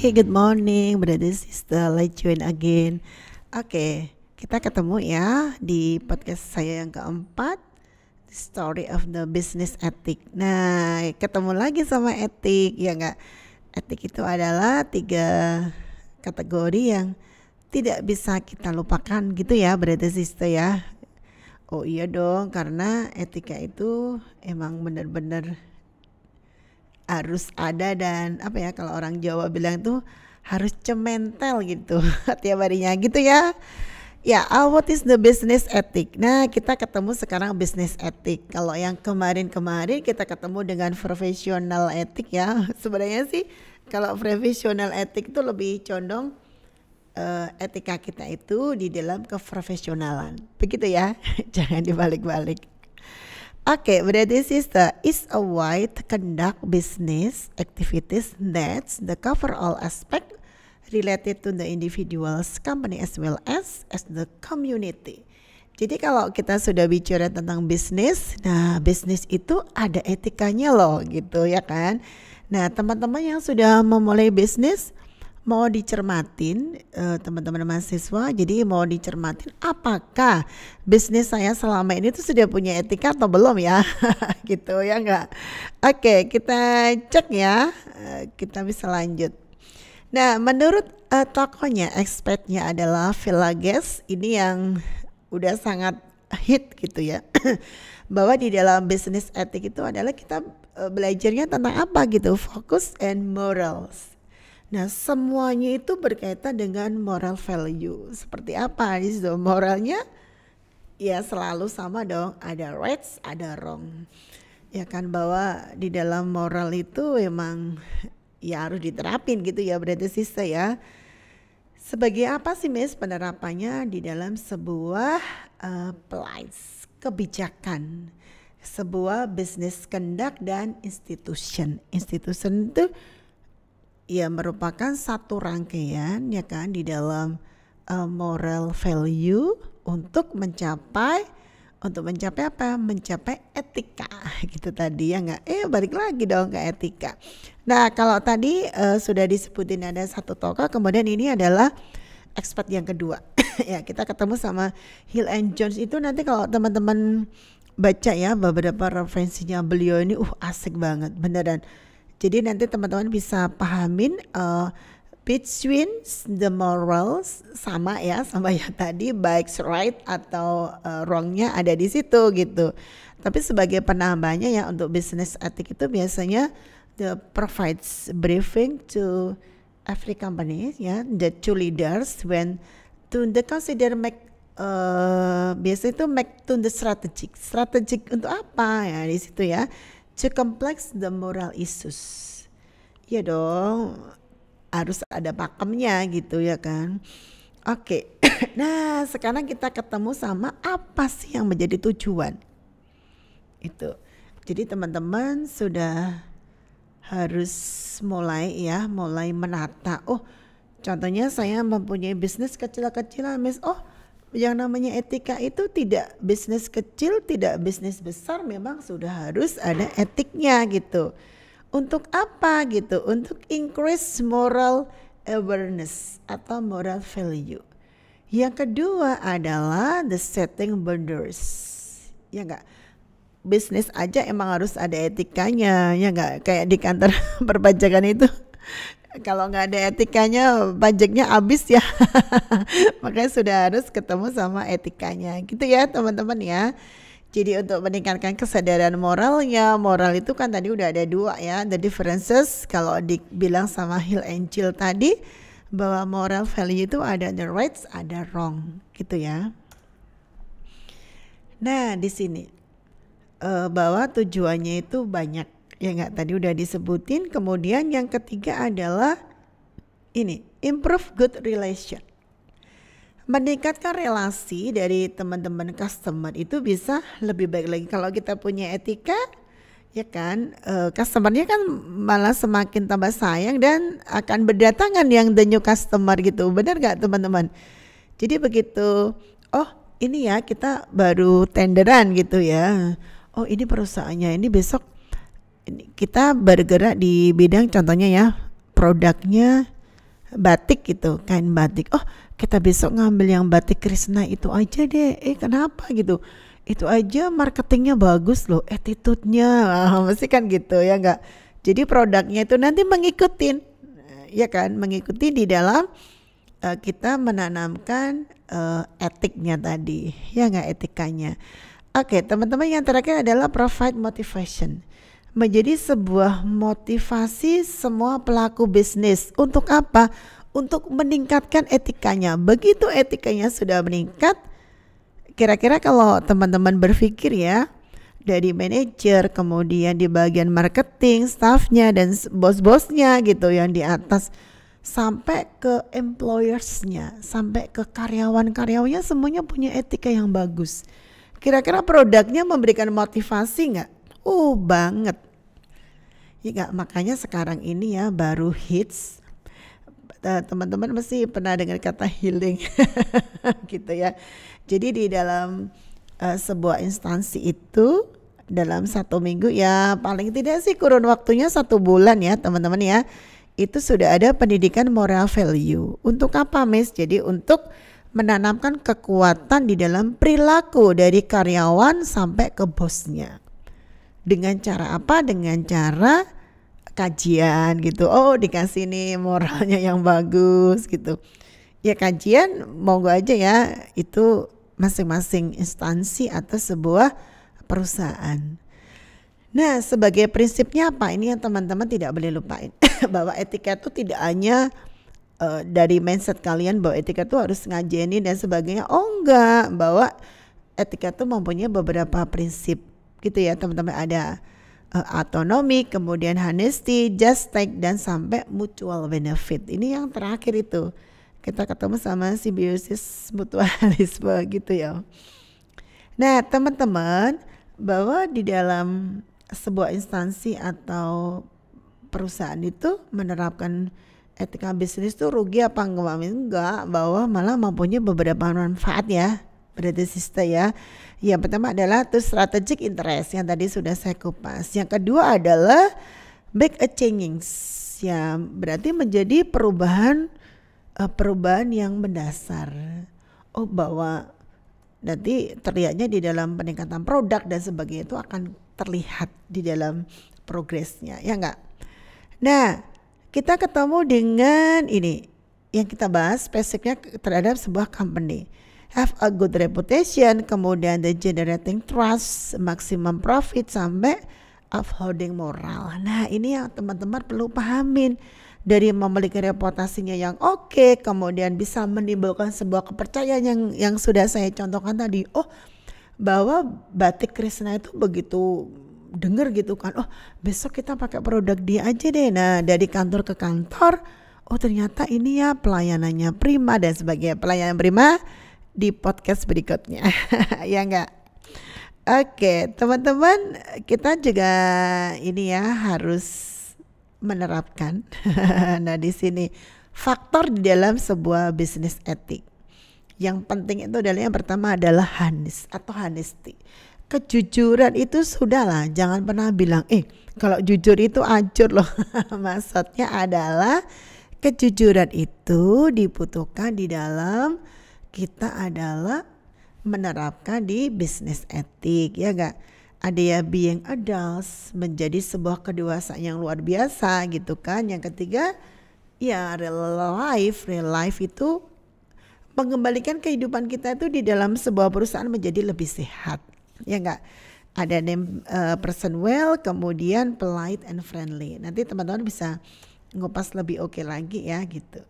Oke, good morning, brother sister. Let's join again. Oke, kita ketemu ya di podcast saya yang keempat, The Story of the Business Ethic. Nah, ketemu lagi sama etik, ya nggak? Etik itu adalah 3 kategori yang tidak bisa kita lupakan gitu ya, brother sister ya. Oh iya dong, karena etika itu emang benar-benar harus ada dan apa ya kalau orang Jawa bilang tuh harus cementel gitu tiap harinya gitu ya. Ya, what is the business ethic? Nah, kita ketemu sekarang business ethic. Kalau yang kemarin-kemarin kita ketemu dengan professional ethic ya. Sebenarnya sih kalau professional ethic itu lebih condong etika kita itu di dalam keprofesionalan. Begitu ya. Jangan dibalik-balik. Oke, berarti sister is a way to conduct business activities that the cover all aspect related to the individuals, company as well as the community. Jadi kalau kita sudah bicara tentang bisnis, nah bisnis itu ada etikanya loh gitu ya kan. Nah teman-teman yang sudah memulai bisnis mau dicermatin teman-teman mahasiswa, jadi mau dicermatin apakah bisnis saya selama ini tuh sudah punya etika atau belum ya gitu ya enggak. Oke, kita cek ya, kita bisa lanjut. Nah menurut tokohnya, expertnya adalah Villagers, ini yang udah sangat hit gitu ya bahwa di dalam bisnis etik itu adalah kita belajarnya tentang apa gitu, focus and morals. Nah semuanya itu berkaitan dengan moral value. Seperti apa di situ moralnya? Ya selalu sama dong, ada rights, ada wrong. Ya kan bahwa di dalam moral itu emang ya harus diterapin gitu ya berarti sister ya. Sebagai apa sih Miss penerapannya di dalam sebuah place, kebijakan, sebuah business conduct dan institution. Institution itu ya merupakan satu rangkaian ya kan di dalam moral value untuk mencapai apa? Mencapai etika gitu tadi ya nggak? Balik lagi dong ke etika. Nah kalau tadi sudah disebutin ada satu tokoh, kemudian ini adalah expert yang kedua. Ya kita ketemu sama Hill and Jones itu nanti kalau teman-teman baca ya beberapa referensinya beliau ini asik banget beneran. Jadi nanti teman-teman bisa pahamin between the morals sama ya tadi baik right atau wrongnya ada di situ gitu. Tapi sebagai penambahnya ya untuk business ethic itu biasanya the provides briefing to every company ya, the two leaders when to the consider make biasanya itu make to the strategic untuk apa ya di situ ya. To complex the moral issues. Ya dong, harus ada pakemnya gitu ya kan. Oke. Nah, sekarang kita ketemu sama apa sih yang menjadi tujuan. Itu. Jadi teman-teman sudah harus mulai menata. Contohnya saya mempunyai bisnis kecil-kecilan, Miss. Yang namanya etika itu tidak bisnis kecil, tidak bisnis besar, memang sudah harus ada etiknya gitu. Untuk apa gitu? Untuk increase moral awareness atau moral value. Yang kedua adalah the setting boundaries. Ya enggak? Bisnis aja emang harus ada etikanya, ya enggak? Kayak di kantor perpajakan itu. Kalau nggak ada etikanya pajaknya habis ya. Makanya sudah harus ketemu sama etikanya gitu ya teman-teman ya. Jadi untuk meningkatkan kesadaran moralnya, moral itu kan tadi udah ada 2 ya, the differences. Kalau dibilang sama Hill and Jill tadi bahwa moral value itu ada the rights, ada wrong gitu ya. Nah di sini bahwa tujuannya itu banyak. Ya nggak tadi udah disebutin. Kemudian yang ketiga adalah ini, improve good relation. Meningkatkan relasi dari teman-teman customer itu bisa lebih baik lagi kalau kita punya etika, ya kan? Customernya kan malah semakin tambah sayang dan akan berdatangan yang the new customer gitu. Benar nggak teman-teman? Jadi begitu, ini ya kita baru tenderan gitu ya. Ini perusahaannya ini besok kita bergerak di bidang contohnya ya produknya batik gitu, kain batik. Oh, kita besok ngambil yang batik Krishna itu aja deh. Kenapa gitu? Itu aja marketingnya bagus loh, attitude-nya. Mesti kan gitu ya enggak? Jadi produknya itu nanti mengikutin, ya kan? Mengikuti di dalam kita menanamkan etiknya tadi, ya enggak, etikanya. Oke, teman-teman, yang terakhir adalah provide motivation. Menjadi sebuah motivasi semua pelaku bisnis. Untuk apa? Untuk meningkatkan etikanya. Begitu etikanya sudah meningkat, kira-kira kalau teman-teman berpikir ya, dari manajer, kemudian di bagian marketing, staffnya dan bos-bosnya gitu yang di atas, sampai ke employersnya, sampai ke karyawan-karyawannya, semuanya punya etika yang bagus. Kira-kira produknya memberikan motivasi nggak? Banget. Ya gak, makanya sekarang ini ya baru hits. Teman-teman mesti pernah dengar kata healing gitu ya. Jadi di dalam sebuah instansi itu dalam 1 minggu, ya paling tidak sih kurun waktunya 1 bulan ya teman-teman ya, itu sudah ada pendidikan moral value. Untuk apa, Miss? Jadi untuk menanamkan kekuatan di dalam perilaku dari karyawan sampai ke bosnya. Dengan cara apa? Dengan cara kajian gitu. Dikasih nih moralnya yang bagus gitu. Ya kajian monggo aja ya, itu masing-masing instansi atau sebuah perusahaan. Nah, sebagai prinsipnya apa? Ini yang teman-teman tidak boleh lupain. Bahwa etika itu tidak hanya dari mindset kalian bahwa etika itu harus ngajeni dan sebagainya. Enggak, bahwa etika itu mempunyai beberapa prinsip gitu ya teman-teman. Ada autonomy, kemudian honesty, just take, dan sampai mutual benefit. Ini yang terakhir itu kita ketemu sama simbiosis mutualisme gitu ya. Nah teman-teman, bahwa di dalam sebuah instansi atau perusahaan itu menerapkan etika bisnis itu rugi apa enggak, bahwa malah mempunyai beberapa manfaat ya, berarti sister ya. Yang pertama adalah to strategic interest yang tadi sudah saya kupas. Yang kedua adalah make a change, ya berarti menjadi perubahan yang mendasar. Bahwa nanti terlihatnya di dalam peningkatan produk dan sebagainya, itu akan terlihat di dalam progresnya, ya enggak? Nah, kita ketemu dengan ini yang kita bahas spesifiknya terhadap sebuah company. Have a good reputation, kemudian the generating trust, maximum profit, sampai upholding moral. Nah ini yang teman-teman perlu pahamin. Dari memiliki reputasinya yang oke, kemudian bisa menimbulkan sebuah kepercayaan yang sudah saya contohkan tadi. Bahwa batik Krishna itu begitu dengar gitu kan, besok kita pakai produk dia aja deh. Nah dari kantor ke kantor, ternyata ini ya pelayanannya prima dan sebagainya. Pelayanan prima di podcast berikutnya. Ya enggak? Oke, teman-teman, kita juga ini ya harus menerapkan. Nah, di sini faktor di dalam sebuah bisnis etik. Yang penting itu adalah yang pertama adalah honesty. Kejujuran itu sudahlah, jangan pernah bilang kalau jujur itu hancur loh. Maksudnya adalah kejujuran itu dibutuhkan di dalam kita adalah menerapkan di bisnis etik, ya enggak? Ada ya being adults, menjadi sebuah kedewasaan yang luar biasa gitu kan. Yang ketiga ya real life itu mengembalikan kehidupan kita itu di dalam sebuah perusahaan menjadi lebih sehat, ya enggak? Ada name person well, kemudian polite and friendly. Nanti teman-teman bisa ngupas lebih oke lagi ya gitu.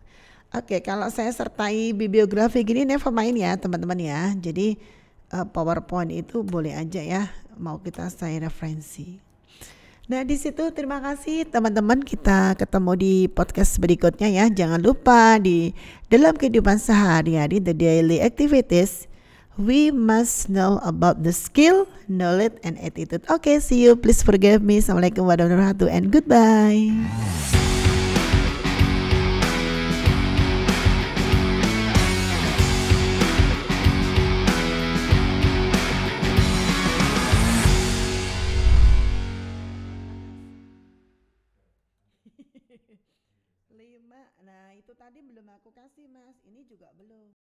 Oke, kalau saya sertai bibliografi gini never mind ya teman-teman ya. Jadi PowerPoint itu boleh aja ya, mau kita saya referensi. Nah di situ terima kasih teman-teman, kita ketemu di podcast berikutnya ya. Jangan lupa di dalam kehidupan sehari-hari, the daily activities, we must know about the skill, knowledge, and attitude. Okay, see you. Please forgive me. Assalamualaikum warahmatullahi wabarakatuh and goodbye. 5. Nah, itu tadi belum aku kasih, Mas. Ini juga belum.